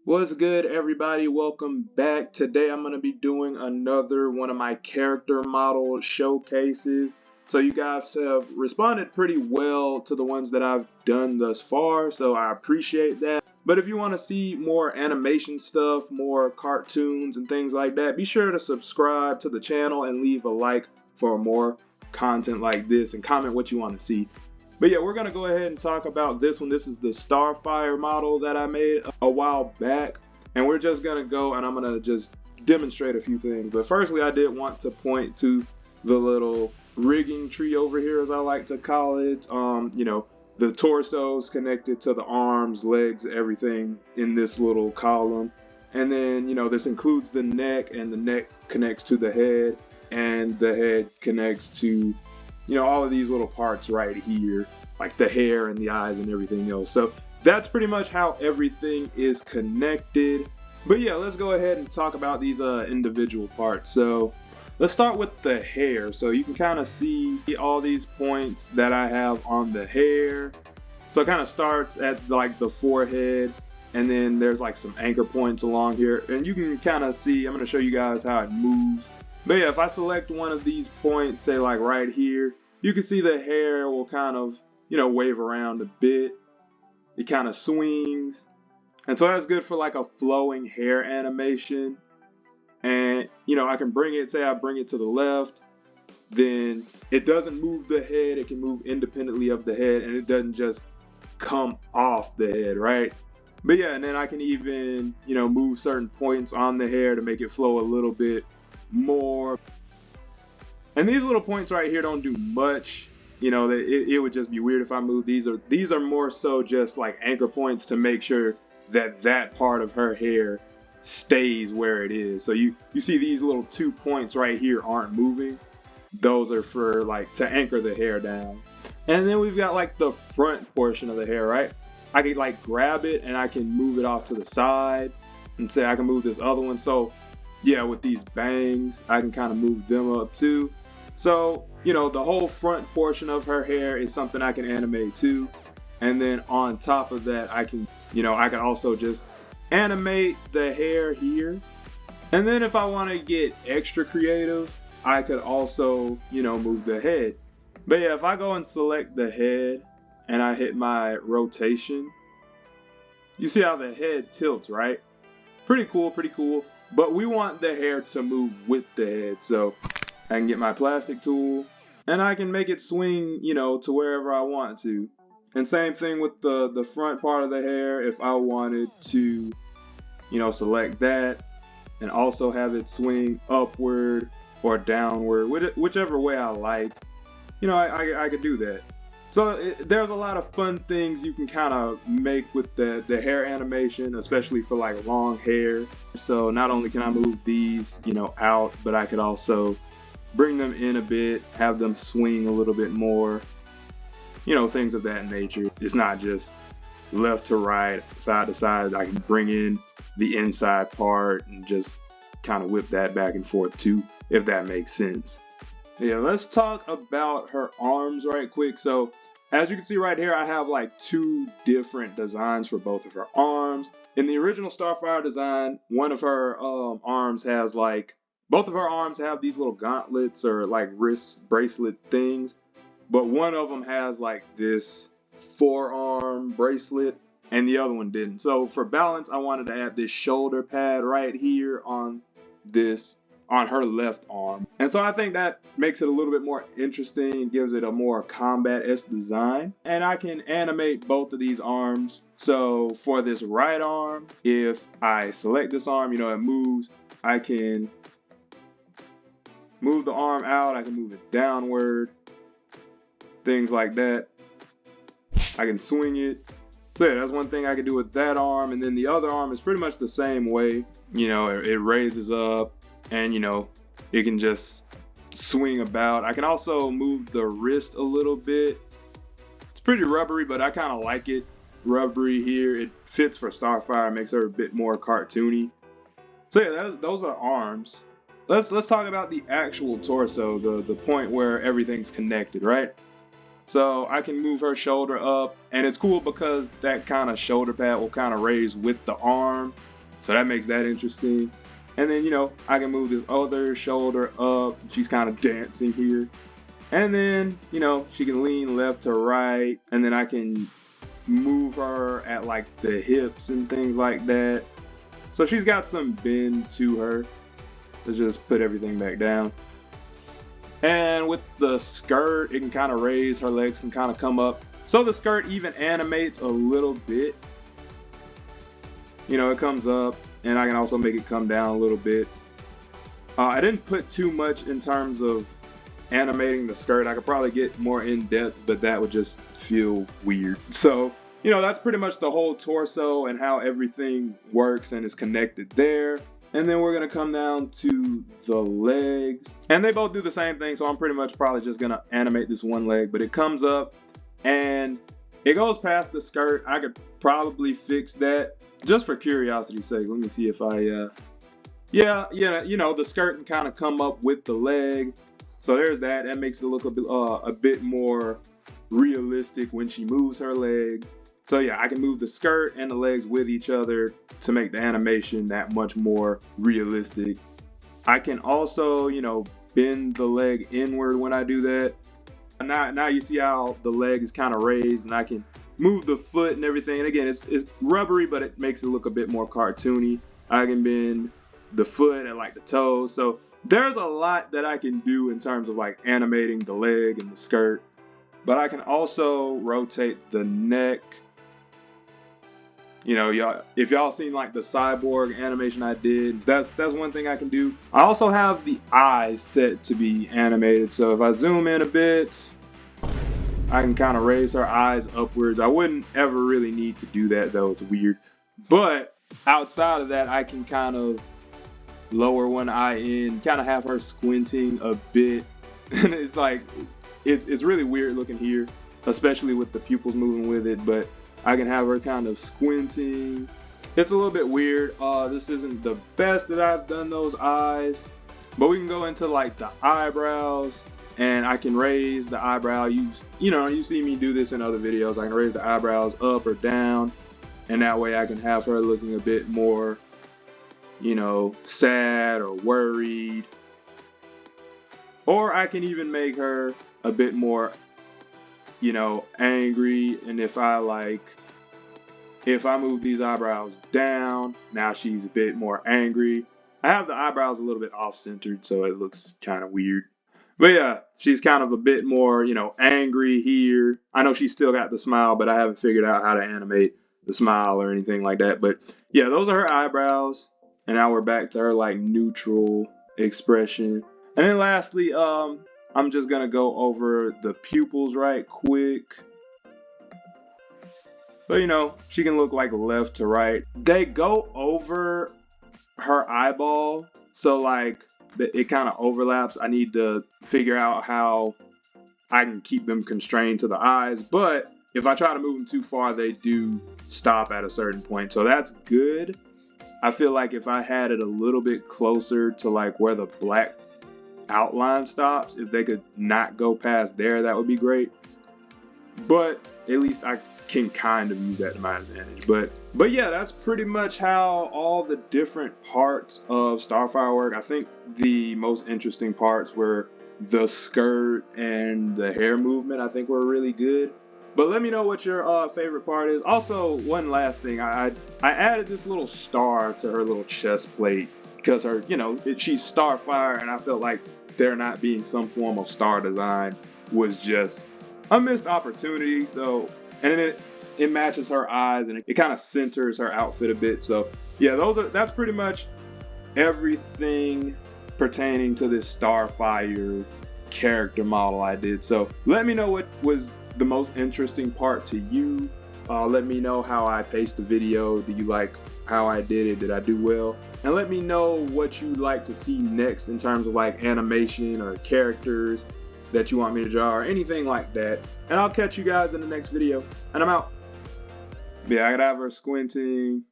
What's good, everybody? Welcome back. Today I'm going to be doing another one of my character model showcases. So you guys have responded pretty well to the ones that I've done thus far, so I appreciate that. But if you want to see more animation stuff, more cartoons and things like that, be sure to subscribe to the channel and leave a like for more content like this and comment what you want to see. But yeah, we're going to go ahead and talk about this one. This is the Starfire model that I made a while back. And we're just going to go and I'm going to just demonstrate a few things. But firstly, I did want to point to the little rigging tree over here, as I like to call it. The torso's connected to the arms, legs, everything in this little column. And then, this includes the neck, and the neck connects to the head, and the head connects to all of these little parts right here, like the hair and the eyes and everything else. So that's pretty much how everything is connected. But yeah, let's go ahead and talk about these individual parts. So let's start with the hair. So you can kind of see all these points that I have on the hair. So it kind of starts at like the forehead, and then there's like some anchor points along here, and you can kind of see, I'm going to show you guys how it moves. But yeah, if I select one of these points, say like right here, you can see the hair will kind of, wave around a bit. It kind of swings. And so that's good for like a flowing hair animation. And, I can bring it, say I bring it to the left, then it doesn't move the head. It can move independently of the head, and it doesn't just come off the head, right? But yeah, and then I can even, move certain points on the hair to make it flow a little bit more. And these little points right here don't do much. It would just be weird if I moved these. These are more so just like anchor points to make sure that that part of her hair stays where it is. So you see these little 2 points right here aren't moving. Those are for like to anchor the hair down. And then we've got like the front portion of the hair, right? I can like grab it and I can move it off to the side and say I can move this other one. So yeah, with these bangs, I can kind of move them up too. So, the whole front portion of her hair is something I can animate too. And then on top of that, I can also just animate the hair here. And then if I want to get extra creative, I could also, move the head. But yeah, if I go and select the head and I hit my rotation, you see how the head tilts, right? Pretty cool, pretty cool. But we want the hair to move with the head. So I can get my plastic tool and I can make it swing, to wherever I want to. And same thing with the front part of the hair. If I wanted to, select that and also have it swing upward or downward, whichever way I like, I could do that. So there's a lot of fun things you can kind of make with the hair animation, especially for like long hair. So not only can I move these, out, but I could also bring them in a bit, have them swing a little bit more, things of that nature. It's not just left to right, side to side. I can bring in the inside part and just kind of whip that back and forth too, if that makes sense. Yeah, let's talk about her arms right quick. So as you can see right here, I have like 2 different designs for both of her arms. In the original Starfire design, one of her arms has like, both of her arms have these little gauntlets or like wrist bracelet things, but one of them has like this forearm bracelet and the other one didn't. So for balance, I wanted to add this shoulder pad right here on her left arm. And so I think that makes it a little bit more interesting, gives it a more combat-esque design. And I can animate both of these arms. So for this right arm, if I select this arm, it moves. I can move the arm out, I can move it downward, things like that. I can swing it. So yeah, that's one thing I can do with that arm. And then the other arm is pretty much the same way. It raises up and, it can just swing about. I can also move the wrist a little bit. It's pretty rubbery, but I kind of like it rubbery here. It fits for Starfire, makes her a bit more cartoony. So yeah, those are arms. Let's talk about the actual torso, the point where everything's connected, right? So I can move her shoulder up, and it's cool because that kind of shoulder pad will kind of raise with the arm. So that makes that interesting. And then, you know, I can move this other shoulder up. She's kind of dancing here. And then, you know, she can lean left to right. And then I can move her at like the hips and things like that. So she's got some bend to her. Let's just put everything back down. And with the skirt, it can kind of raise, her legs can kind of come up. So the skirt even animates a little bit. You know, it comes up, and I can also make it come down a little bit. I didn't put too much in terms of animating the skirt. I could probably get more in depth, but that would just feel weird. So, you know, that's pretty much the whole torso and how everything works and is connected there. And then we're gonna come down to the legs. And they both do the same thing, so I'm pretty much probably just gonna animate this one leg, but it comes up and it goes past the skirt. I could probably fix that just for curiosity's sake. Let me see if I, yeah, you know, the skirt can kind of come up with the leg. So there's that. That makes it look a bit more realistic when she moves her legs. So yeah, I can move the skirt and the legs with each other to make the animation that much more realistic. I can also, you know, bend the leg inward when I do that. Now you see how the leg is kind of raised, and I can move the foot and everything. And again, it's rubbery, but it makes it look a bit more cartoony. I can bend the foot and like the toes. So there's a lot that I can do in terms of like animating the leg and the skirt. But I can also rotate the neck. You know, if y'all seen like the cyborg animation I did, that's one thing I can do. I also have the eyes set to be animated. So if I zoom in a bit, I can kind of raise her eyes upwards. I wouldn't ever really need to do that though, it's weird. But outside of that, I can kind of lower one eye in, kind of have her squinting a bit. And it's like, it's really weird looking here, especially with the pupils moving with it, but I can have her kind of squinting. It's a little bit weird. This isn't the best that I've done those eyes, but we can go into like the eyebrows, and I can raise the eyebrow. You know, you see me do this in other videos. I can raise the eyebrows up or down, and that way I can have her looking a bit more, you know, sad or worried. Or I can even make her a bit more, you know, angry. And if I move these eyebrows down, now she's a bit more angry. I have the eyebrows a little bit off-centered, so it looks kind of weird. But yeah, she's kind of a bit more, you know, angry here. I know she's still got the smile, but I haven't figured out how to animate the smile or anything like that. But yeah, those are her eyebrows. And now we're back to her like neutral expression. And then lastly, I'm just gonna go over the pupils right quick. So, you know, she can look like left to right. They go over her eyeball, so like it kind of overlaps. I need to figure out how I can keep them constrained to the eyes, but if I try to move them too far, they do stop at a certain point. So that's good. I feel like if I had it a little bit closer to like where the black outline stops, if they could not go past there, that would be great. But at least I can kind of use that to my advantage. But yeah, that's pretty much how all the different parts of Starfire work. I think the most interesting parts were the skirt and the hair movement. I think were really good. But let me know what your favorite part is. Also, one last thing, I added this little star to her little chest plate because her, you know, she's Starfire, and I felt like there not being some form of star design was just a missed opportunity. So, and then it matches her eyes, and it kind of centers her outfit a bit. So yeah, that's pretty much everything pertaining to this Starfire character model I did. So let me know what was the most interesting part to you. Let me know how I paced the video. Do you like how I did it? Did I do well? And let me know what you'd like to see next in terms of like animation or characters that you want me to draw or anything like that. And I'll catch you guys in the next video. And I'm out. Yeah, I gotta have her squinting.